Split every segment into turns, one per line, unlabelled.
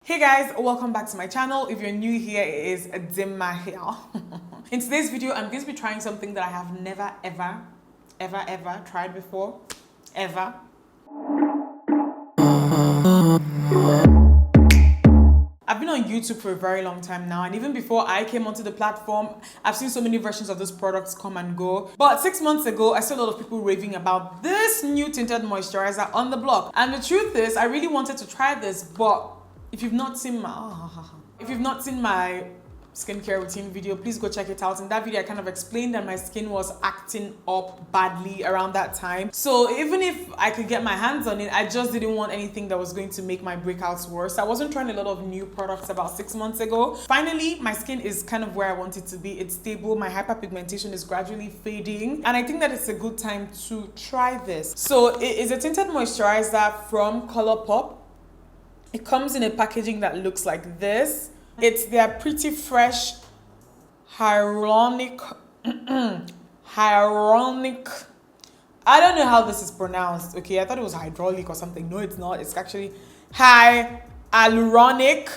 Hey guys, welcome back to my channel. If you're new here, it is Dimma here. In today's video, I'm going to be trying something that I have never ever tried before. Ever. I've been on YouTube for a very long time now, and even before I came onto the platform, I've seen so many versions of this products come and go. But 6 months ago, I saw a lot of people raving about this new tinted moisturizer on the block. And the truth is, I really wanted to try this, but if you've not seen my skincare routine video, please go check it out. In that video, I kind of explained that my skin was acting up badly around that time. So even if I could get my hands on it, I just didn't want anything that was going to make my breakouts worse. I wasn't trying a lot of new products about 6 months ago. Finally, my skin is kind of where I want it to be. It's stable. My hyperpigmentation is gradually fading. And I think that it's a good time to try this. So it is a tinted moisturizer from ColourPop. It comes in a packaging that looks like this. It's their Pretty Fresh Hyaluronic. Hyaluronic. I don't know how this is pronounced. Okay, I thought it was hydraulic or something. No, it's not. It's actually Hyaluronic.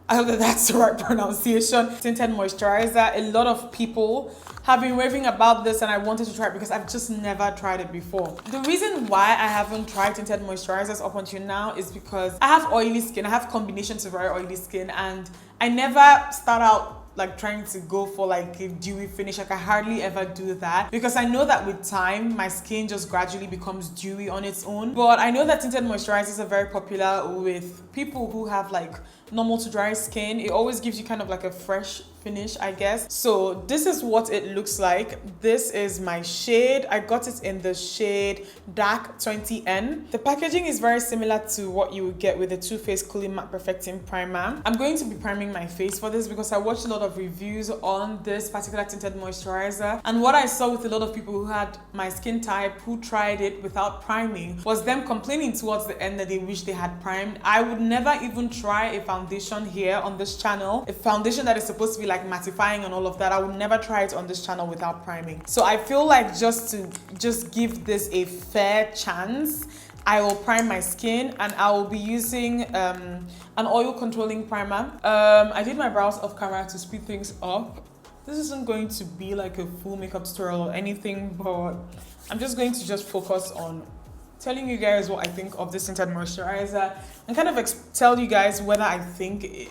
I hope that that's the right pronunciation. Tinted moisturizer. A lot of people have been raving about this, and I wanted to try it because I've just never tried it before. The reason why I haven't tried tinted moisturizers up until now is because I have oily skin. I have combinations of very oily skin, and I never start out like trying to go for like a dewy finish. Like I hardly ever do that because I know that with time my skin just gradually becomes dewy on its own. But I know that tinted moisturizers are very popular with people who have like normal to dry skin. It always gives you kind of like a fresh finish, I guess. So this is what it looks like. This is my shade. I got it in the shade Dark 20N. The packaging is very similar to what you would get with the Too Faced Cooling Matte Perfecting Primer. I'm going to be priming my face for this because I watched a lot of reviews on this particular tinted moisturizer, and what I saw with a lot of people who had my skin type who tried it without priming was them complaining towards the end that they wish they had primed. I would never even try a foundation here on this channel, a foundation that is supposed to be like mattifying and all of that. I would never try it on this channel without priming. So I feel like just give this a fair chance, I will prime my skin, and I will be using an oil controlling primer. I did my brows off camera to speed things up. This isn't going to be like a full makeup tutorial or anything, but I'm just going to focus on telling you guys what I think of this tinted moisturizer and kind of tell you guys whether I think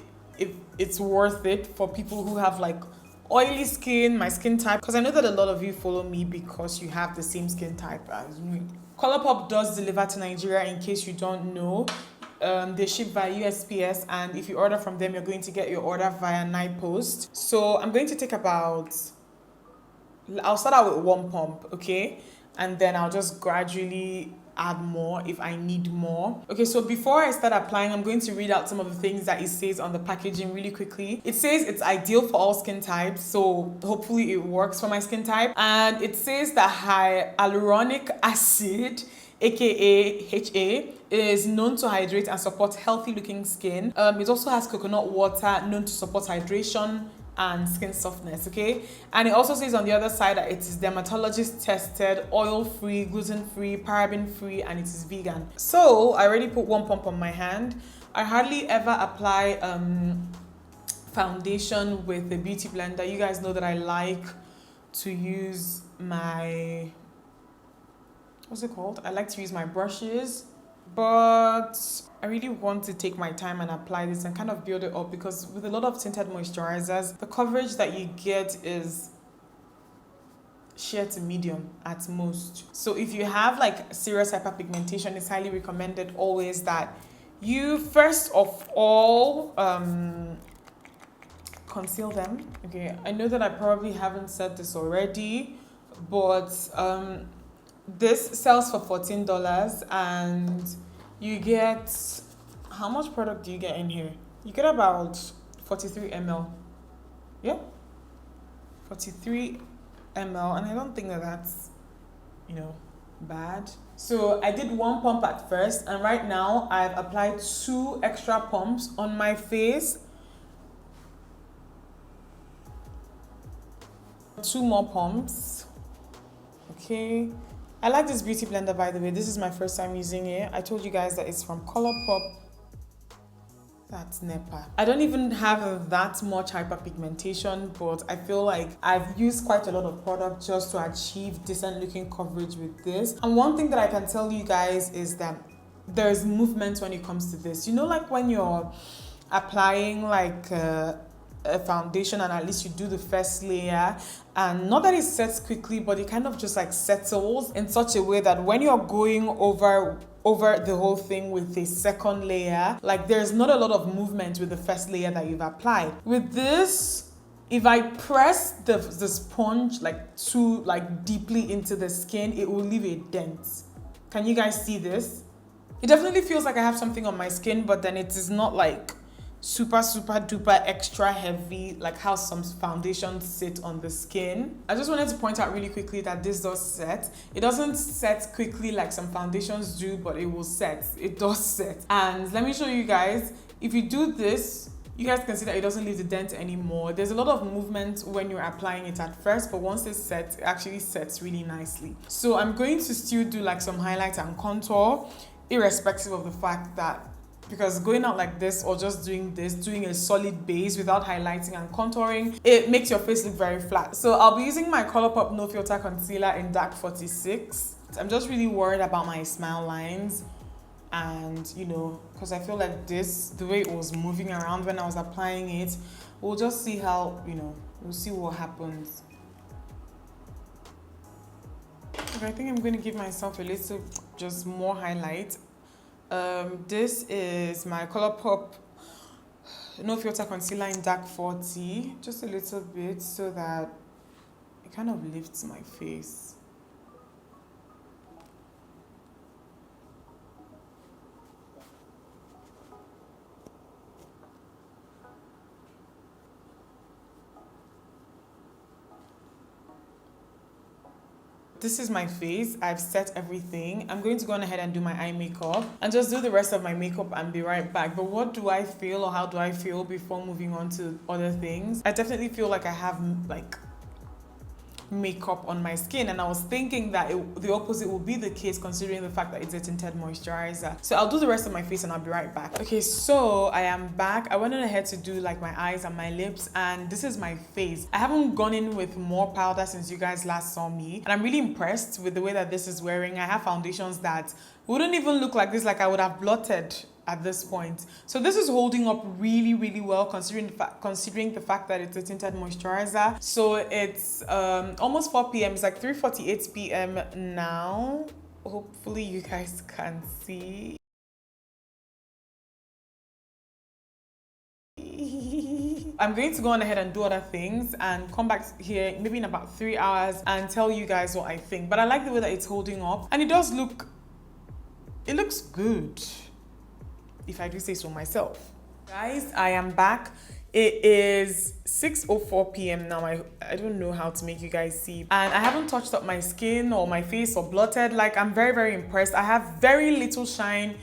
it's worth it for people who have like oily skin, my skin type, because I know that a lot of you follow me because you have the same skin type as me. ColourPop does deliver to Nigeria, in case you don't know. They ship via USPS, and if you order from them, you're going to get your order via night post. So I'm going to take I'll start out with one pump, okay? And then I'll just gradually add more if I need more. Okay, so before I start applying, I'm going to read out some of the things that it says on the packaging really quickly. It says it's ideal for all skin types, so hopefully it works for my skin type. And it says that hyaluronic acid, aka HA, is known to hydrate and support healthy looking skin. It also has coconut water, known to support hydration and skin softness, okay? And it also says on the other side that it is dermatologist tested, oil-free, gluten-free, paraben-free, and it is vegan. So I already put one pump on my hand. I hardly ever apply foundation with the beauty blender. You guys know that I like to use my, what's it called? I like to use my brushes, but I really want to take my time and apply this and kind of build it up, because with a lot of tinted moisturizers, the coverage that you get is sheer to medium at most. So if you have like serious hyperpigmentation, it's highly recommended always that you first of all conceal them. Okay, I know that I probably haven't said this already, but this sells for $14, and you get, how much product do you get in here? You get about 43 ml. Yeah, 43 ml, and I don't think that that's, you know, bad. So I did one pump at first, and right now I've applied 2 extra pumps on my face. 2 more pumps. Okay, I like this beauty blender, by the way. This is my first time using it. I told you guys that it's from ColourPop. That's NEPA. I don't even have that much hyperpigmentation, but I feel like I've used quite a lot of product just to achieve decent looking coverage with this. And one thing that I can tell you guys is that there's movement when it comes to this. You know, like when you're applying like a foundation and at least you do the first layer, and not that it sets quickly, but it kind of just like settles in such a way that when you're going over the whole thing with the second layer, like there's not a lot of movement with the first layer that you've applied. With this, if I press the sponge like too like deeply into the skin, it will leave a dent. Can you guys see this? It definitely feels like I have something on my skin, but then it is not like super duper extra heavy like how some foundations sit on the skin. I just wanted to point out really quickly that this does set. It doesn't set quickly like some foundations do, but it will set. It does set. And let me show you guys, if you do this, you guys can see that it doesn't leave the dent anymore. There's a lot of movement when you're applying it at first, but once it's set, it actually sets really nicely. So I'm going to still do like some highlight and contour, irrespective of the fact that, because going out like this or just doing this, doing a solid base without highlighting and contouring, it makes your face look very flat. So I'll be using my ColourPop No Filter Concealer in Dark 46. I'm just really worried about my smile lines, and you know, because I feel like this, the way it was moving around when I was applying it, we'll just see how, you know, we'll see what happens. Okay, I think I'm going to give myself a little just more highlight. This is my ColourPop No Filter Concealer in Dark 40. Just a little bit so that it kind of lifts my face. This is my face. I've set everything. I'm going to go on ahead and do my eye makeup and just do the rest of my makeup and be right back. But what do I feel, or how do I feel before moving on to other things? I definitely feel like I have like makeup on my skin, and I was thinking that the opposite will be the case considering the fact that it's a tinted moisturizer. So I'll do the rest of my face and I'll be right back. Okay, so I am back. I went on ahead to do like my eyes and my lips, and this is my face. I haven't gone in with more powder since you guys last saw me, and I'm really impressed with the way that this is wearing. I have foundations that wouldn't even look like this, like I would have blotted at this point. So this is holding up really well considering the fact that it's a tinted moisturizer. So it's almost 4 p.m. It's like 3:48 p.m. now. Hopefully you guys can see. I'm going to go on ahead and do other things and come back here maybe in about 3 hours and tell you guys what I think. But I like the way that it's holding up, and it does look, it looks good, if I do say so myself. Guys, I am back. It is 6:04 p.m. now. I don't know how to make you guys see, and I haven't touched up my skin or my face or blotted. Like, I'm very impressed. I have very little shine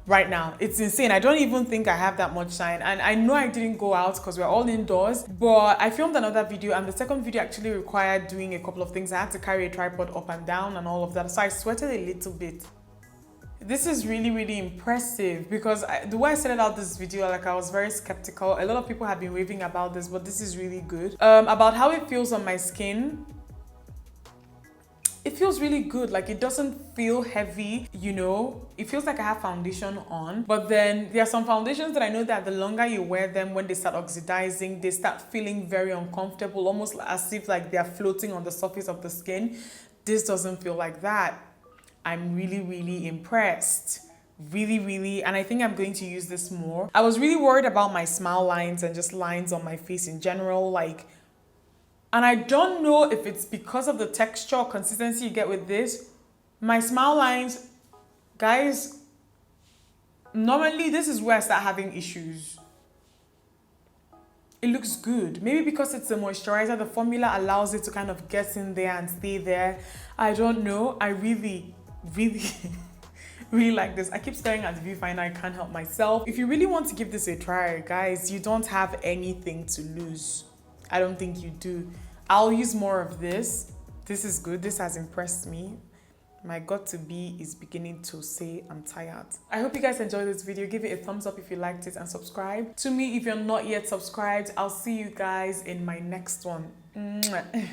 right now. It's insane. I don't even think I have that much shine, and I know I didn't go out because we're all indoors, but I filmed another video, and the second video actually required doing a couple of things. I had to carry a tripod up and down and all of that, so I sweated a little bit. This is really impressive, because the way I started out this video, like, I was very skeptical. A lot of people have been raving about this, but this is really good. About how it feels on my skin, it feels really good. Like, it doesn't feel heavy, you know. It feels like I have foundation on, but then there are some foundations that I know that the longer you wear them, when they start oxidizing, they start feeling very uncomfortable, almost as if like they're floating on the surface of the skin. This doesn't feel like that. I'm really impressed. Really, and I think I'm going to use this more. I was really worried about my smile lines and just lines on my face in general, like, and I don't know if it's because of the texture or consistency you get with this. My smile lines, guys, normally this is where I start having issues. It looks good. Maybe because it's a moisturizer, the formula allows it to kind of get in there and stay there. I don't know. I really like this. I keep staring at the viewfinder. I can't help myself. If you really want to give this a try, guys, you don't have anything to lose. I don't think you do. I'll use more of this. This is good. This has impressed me. my got-to-be is beginning to say I'm tired. I hope you guys enjoyed this video. Give it a thumbs up if you liked it and subscribe to me if you're not yet subscribed. I'll see you guys in my next one. Mwah.